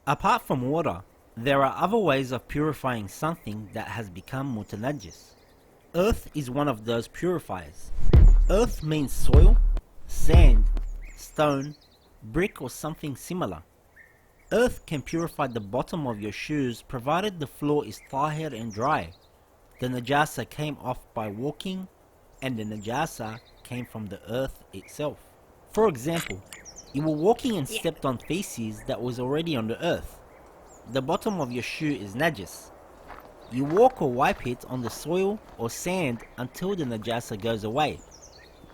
Apart from water, there are other ways of purifying something that has become mutanajjis. Earth is one of those purifiers. Earth means soil, sand, stone, brick or something similar. Earth can purify the bottom of your shoes provided the floor is tahir and dry. The najasa came off by walking and the najasa came from the earth itself. For example, you were walking and stepped on feces that was already on the earth. The bottom of your shoe is najis. You walk or wipe it on the soil or sand until the najasa goes away.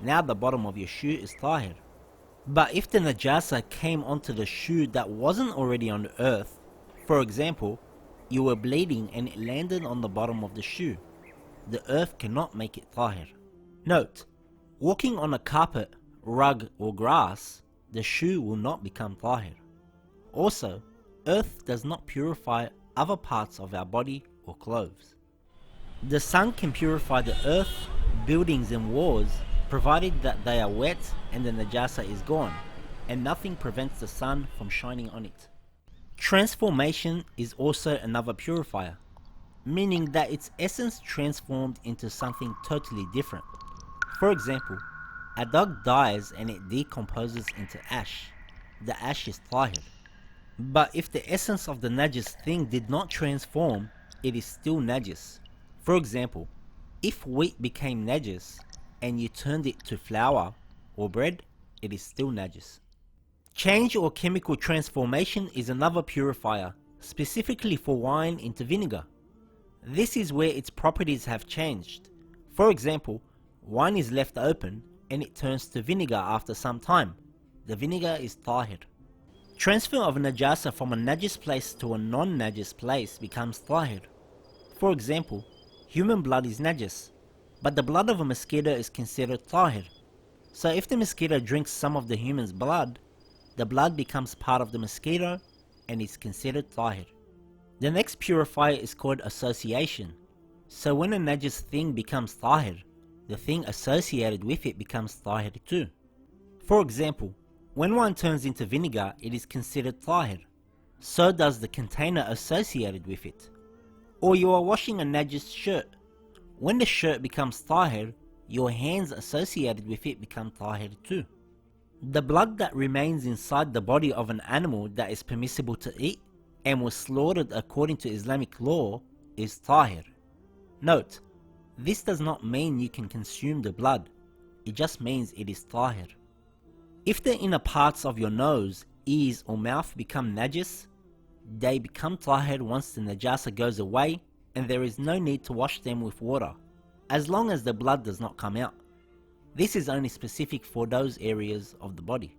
Now the bottom of your shoe is tahir. But if the najasa came onto the shoe that wasn't already on the earth, for example, you were bleeding and it landed on the bottom of the shoe, the earth cannot make it tahir. Note, walking on a carpet, rug or grass, the shoe will not become tahir. Also, earth does not purify other parts of our body or clothes. The sun can purify the earth, buildings and walls, provided that they are wet and the najasa is gone, and nothing prevents the sun from shining on it. Transformation is also another purifier, meaning that its essence transformed into something totally different. For example, a dog dies and it decomposes into ash. The ash is tahir. But if the essence of the najis thing did not transform, it is still najis. For example, if wheat became najis and you turned it to flour or bread, it is still najis. Change or chemical transformation is another purifier, specifically for wine into vinegar. This is where its properties have changed. For example, wine is left open and it turns to vinegar after some time. The vinegar is tahir. Transfer of najasa from a najis place to a non-najis place becomes tahir. For example, human blood is najis, but the blood of a mosquito is considered tahir. So if the mosquito drinks some of the human's blood, the blood becomes part of the mosquito and is considered tahir. The next purifier is called association. So when a najis thing becomes tahir, the thing associated with it becomes tahir too. For example, when wine turns into vinegar, it is considered tahir. So does the container associated with it. Or you are washing a najis shirt. When the shirt becomes tahir, your hands associated with it become tahir too. The blood that remains inside the body of an animal that is permissible to eat and was slaughtered according to Islamic law is tahir. Note, this does not mean you can consume the blood, it just means it is tahir. If the inner parts of your nose, ears or mouth become najis, they become tahir once the najasa goes away and there is no need to wash them with water, as long as the blood does not come out. This is only specific for those areas of the body.